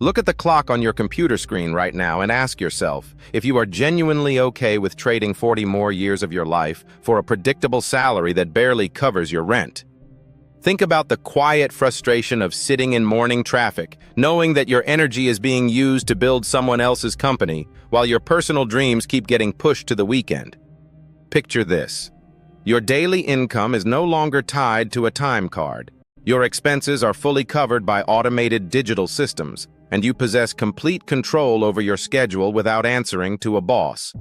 Look at the clock on your computer screen right now and ask yourself if you are genuinely okay with trading 40 more years of your life for a predictable salary that barely covers your rent. Think about the quiet frustration of sitting in morning traffic, knowing that your energy is being used to build someone else's company, while your personal dreams keep getting pushed to the weekend. Picture this. Your daily income is no longer tied to a time card. Your expenses are fully covered by automated digital systems, and you possess complete control over your schedule without answering to a boss.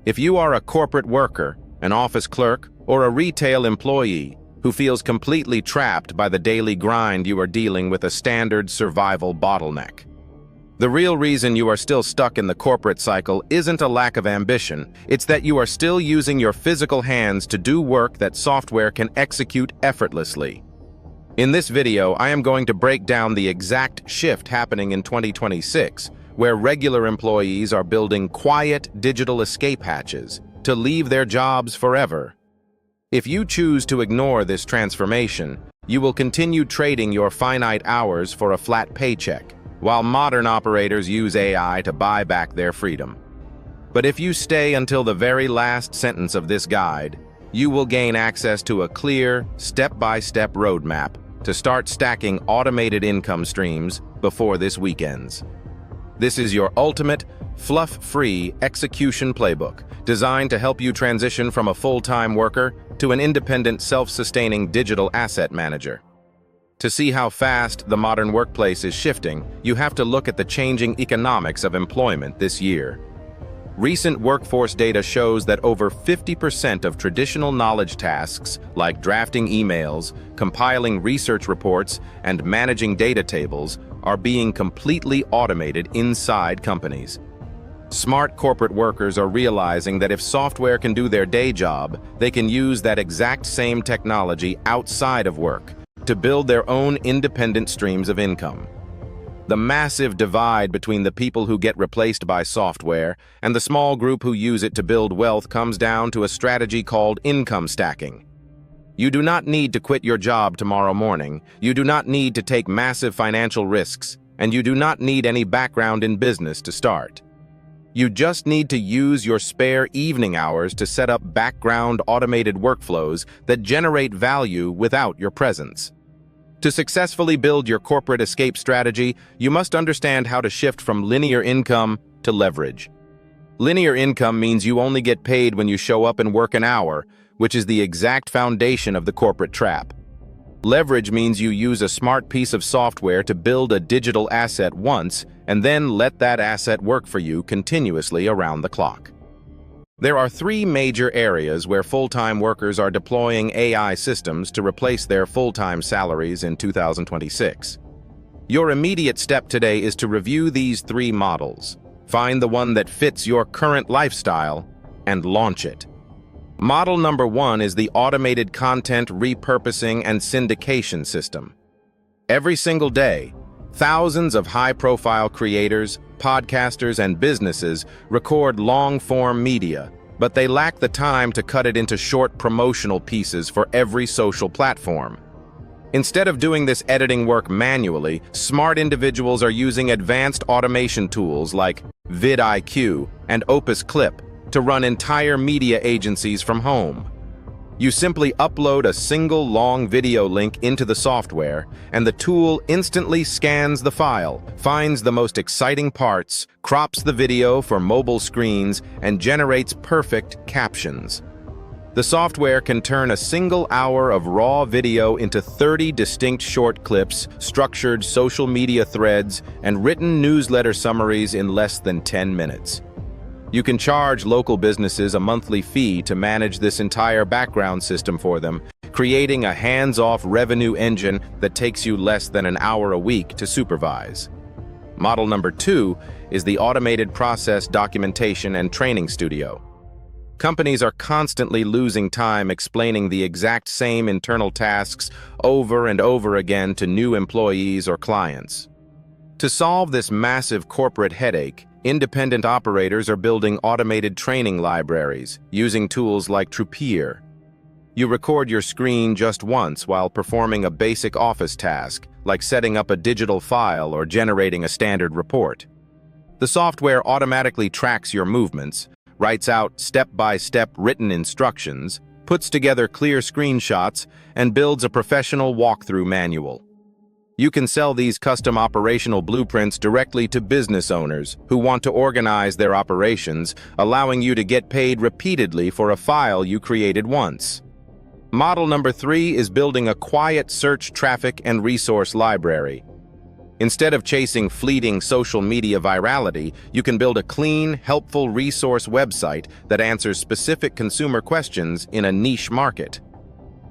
If you are a corporate worker, an office clerk, or a retail employee who feels completely trapped by the daily grind, you are dealing with a standard survival bottleneck. The real reason you are still stuck in the corporate cycle isn't a lack of ambition, it's that you are still using your physical hands to do work that software can execute effortlessly. In this video, I am going to break down the exact shift happening in 2026, where regular employees are building quiet digital escape hatches to leave their jobs forever. If you choose to ignore this transformation, you will continue trading your finite hours for a flat paycheck, while modern operators use AI to buy back their freedom. But if you stay until the very last sentence of this guide, you will gain access to a clear, step-by-step roadmap to start stacking automated income streams before this weekend's. This is your ultimate, fluff-free execution playbook, designed to help you transition from a full-time worker to an independent, self-sustaining digital asset manager. To see how fast the modern workplace is shifting, you have to look at the changing economics of employment this year. Recent workforce data shows that over 50% of traditional knowledge tasks, like drafting emails, compiling research reports, and managing data tables, are being completely automated inside companies. Smart corporate workers are realizing that if software can do their day job, they can use that exact same technology outside of work to build their own independent streams of income. The massive divide between the people who get replaced by software and the small group who use it to build wealth comes down to a strategy called income stacking. You do not need to quit your job tomorrow morning, you do not need to take massive financial risks, and you do not need any background in business to start. You just need to use your spare evening hours to set up background automated workflows that generate value without your presence. To successfully build your corporate escape strategy, you must understand how to shift from linear income to leverage. Linear income means you only get paid when you show up and work an hour, which is the exact foundation of the corporate trap. Leverage means you use a smart piece of software to build a digital asset once and then let that asset work for you continuously around the clock. There are three major areas where full-time workers are deploying AI systems to replace their full-time salaries in 2026. Your immediate step today is to review these three models, find the one that fits your current lifestyle, and launch it. Model number one is the automated content repurposing and syndication system. Every single day, thousands of high-profile creators, podcasters, and businesses record long-form media, but they lack the time to cut it into short promotional pieces for every social platform. Instead of doing this editing work manually, smart individuals are using advanced automation tools like vidIQ and Opus Clip to run entire media agencies from home. You simply upload a single long video link into the software, and the tool instantly scans the file, finds the most exciting parts, crops the video for mobile screens, and generates perfect captions. The software can turn a single hour of raw video into 30 distinct short clips, structured social media threads, and written newsletter summaries in less than 10 minutes. You can charge local businesses a monthly fee to manage this entire background system for them, creating a hands-off revenue engine that takes you less than an hour a week to supervise. Model number two is the automated process documentation and training studio. Companies are constantly losing time explaining the exact same internal tasks over and over again to new employees or clients. To solve this massive corporate headache, independent operators are building automated training libraries using tools like Truppier. You record your screen just once while performing a basic office task, like setting up a digital file or generating a standard report. The software automatically tracks your movements, writes out step-by-step written instructions, puts together clear screenshots, and builds a professional walkthrough manual. You can sell these custom operational blueprints directly to business owners who want to organize their operations, allowing you to get paid repeatedly for a file you created once. Model number 3 is building a quiet search traffic and resource library. Instead of chasing fleeting social media virality, you can build a clean, helpful resource website that answers specific consumer questions in a niche market.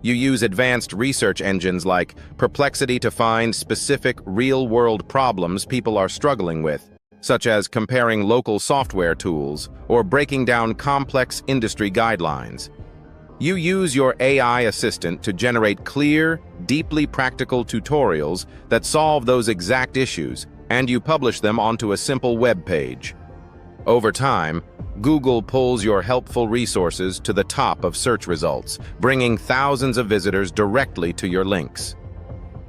You use advanced research engines like Perplexity to find specific real-world problems people are struggling with, such as comparing local software tools or breaking down complex industry guidelines. You use your AI assistant to generate clear, deeply practical tutorials that solve those exact issues, and you publish them onto a simple web page. Over time, Google pulls your helpful resources to the top of search results, bringing thousands of visitors directly to your links.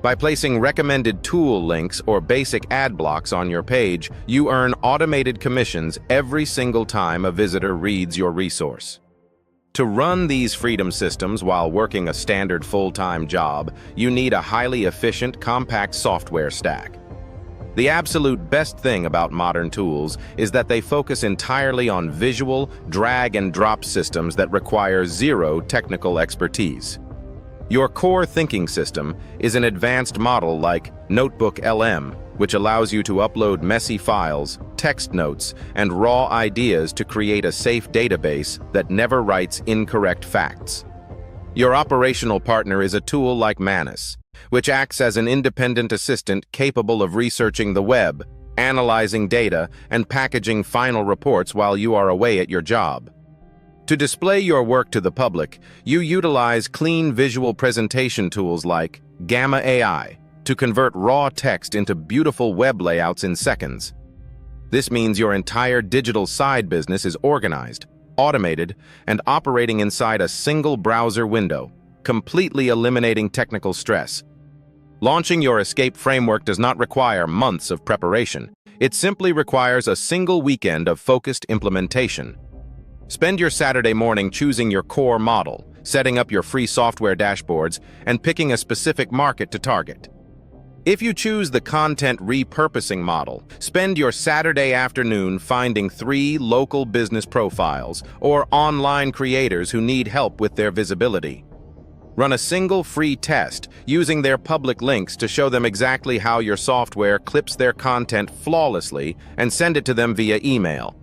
By placing recommended tool links or basic ad blocks on your page, you earn automated commissions every single time a visitor reads your resource. To run these freedom systems while working a standard full-time job, you need a highly efficient, compact software stack. The absolute best thing about modern tools is that they focus entirely on visual, drag-and-drop systems that require zero technical expertise. Your core thinking system is an advanced model like Notebook LM, which allows you to upload messy files, text notes, and raw ideas to create a safe database that never writes incorrect facts. Your operational partner is a tool like Manus, which acts as an independent assistant capable of researching the web, analyzing data, and packaging final reports while you are away at your job. To display your work to the public, you utilize clean visual presentation tools like Gamma AI to convert raw text into beautiful web layouts in seconds. This means your entire digital side business is organized, automated, and operating inside a single browser window, completely eliminating technical stress. Launching your Escape framework does not require months of preparation. It simply requires a single weekend of focused implementation. Spend your Saturday morning choosing your core model, setting up your free software dashboards, and picking a specific market to target. If you choose the content repurposing model, spend your Saturday afternoon finding 3 local business profiles or online creators who need help with their visibility. Run a single free test using their public links to show them exactly how your software clips their content flawlessly and send it to them via email.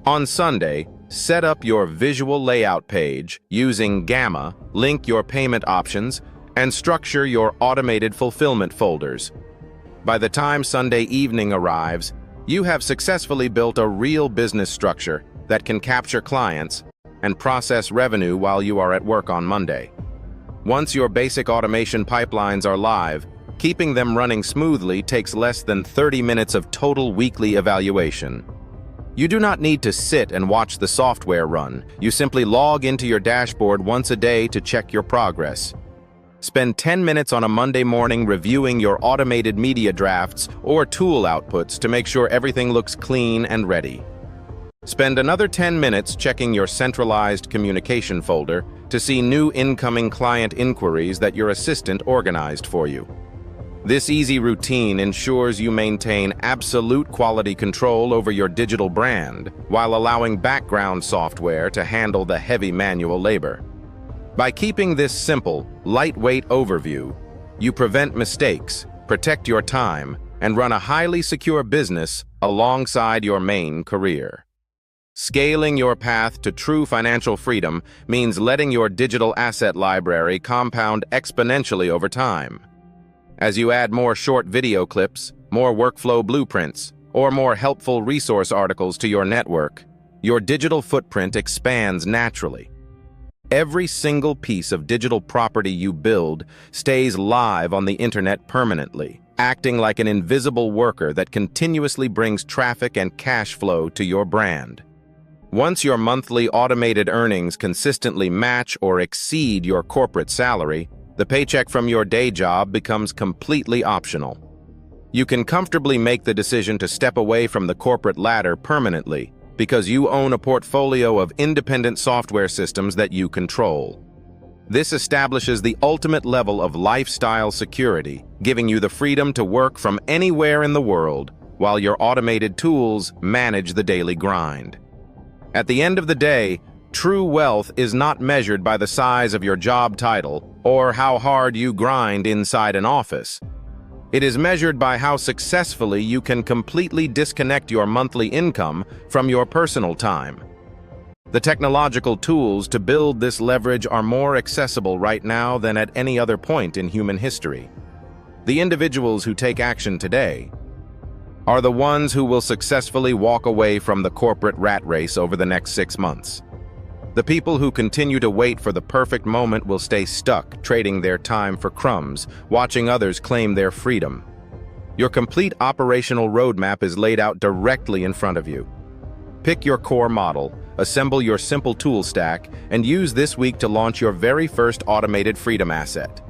On Sunday, set up your visual layout page using Gamma, link your payment options, and structure your automated fulfillment folders. By the time Sunday evening arrives, you have successfully built a real business structure that can capture clients and process revenue while you are at work on Monday. Once your basic automation pipelines are live, keeping them running smoothly takes less than 30 minutes of total weekly evaluation. You do not need to sit and watch the software run. You simply log into your dashboard once a day to check your progress. Spend 10 minutes on a Monday morning reviewing your automated media drafts or tool outputs to make sure everything looks clean and ready. Spend another 10 minutes checking your centralized communication folder to see new incoming client inquiries that your assistant organized for you. This easy routine ensures you maintain absolute quality control over your digital brand while allowing background software to handle the heavy manual labor. By keeping this simple, lightweight overview, you prevent mistakes, protect your time, and run a highly secure business alongside your main career. Scaling your path to true financial freedom means letting your digital asset library compound exponentially over time. As you add more short video clips, more workflow blueprints, or more helpful resource articles to your network, your digital footprint expands naturally. Every single piece of digital property you build stays live on the internet permanently, acting like an invisible worker that continuously brings traffic and cash flow to your brand. Once your monthly automated earnings consistently match or exceed your corporate salary, The paycheck from your day job becomes completely optional. You can comfortably make the decision to step away from the corporate ladder permanently because you own a portfolio of independent software systems that you control. This establishes the ultimate level of lifestyle security, giving you the freedom to work from anywhere in the world while your automated tools manage the daily grind. At the end of the day, true wealth is not measured by the size of your job title or how hard you grind inside an office. It is measured by how successfully you can completely disconnect your monthly income from your personal time. The technological tools to build this leverage are more accessible right now than at any other point in human history. The individuals who take action today are the ones who will successfully walk away from the corporate rat race over the next 6 months. The people who continue to wait for the perfect moment will stay stuck, trading their time for crumbs, watching others claim their freedom. Your complete operational roadmap is laid out directly in front of you. Pick your core model, assemble your simple tool stack, and use this week to launch your very first automated freedom asset.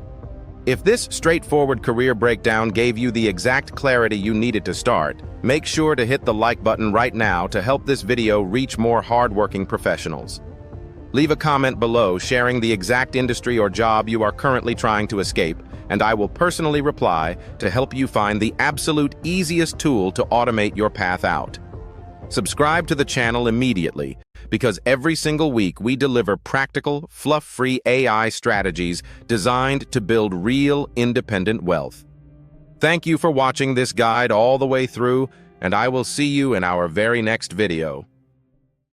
If this straightforward career breakdown gave you the exact clarity you needed to start, make sure to hit the like button right now to help this video reach more hardworking professionals. Leave a comment below sharing the exact industry or job you are currently trying to escape, and I will personally reply to help you find the absolute easiest tool to automate your path out. Subscribe to the channel immediately, because every single week we deliver practical, fluff-free AI strategies designed to build real, independent wealth. Thank you for watching this guide all the way through, and I will see you in our very next video.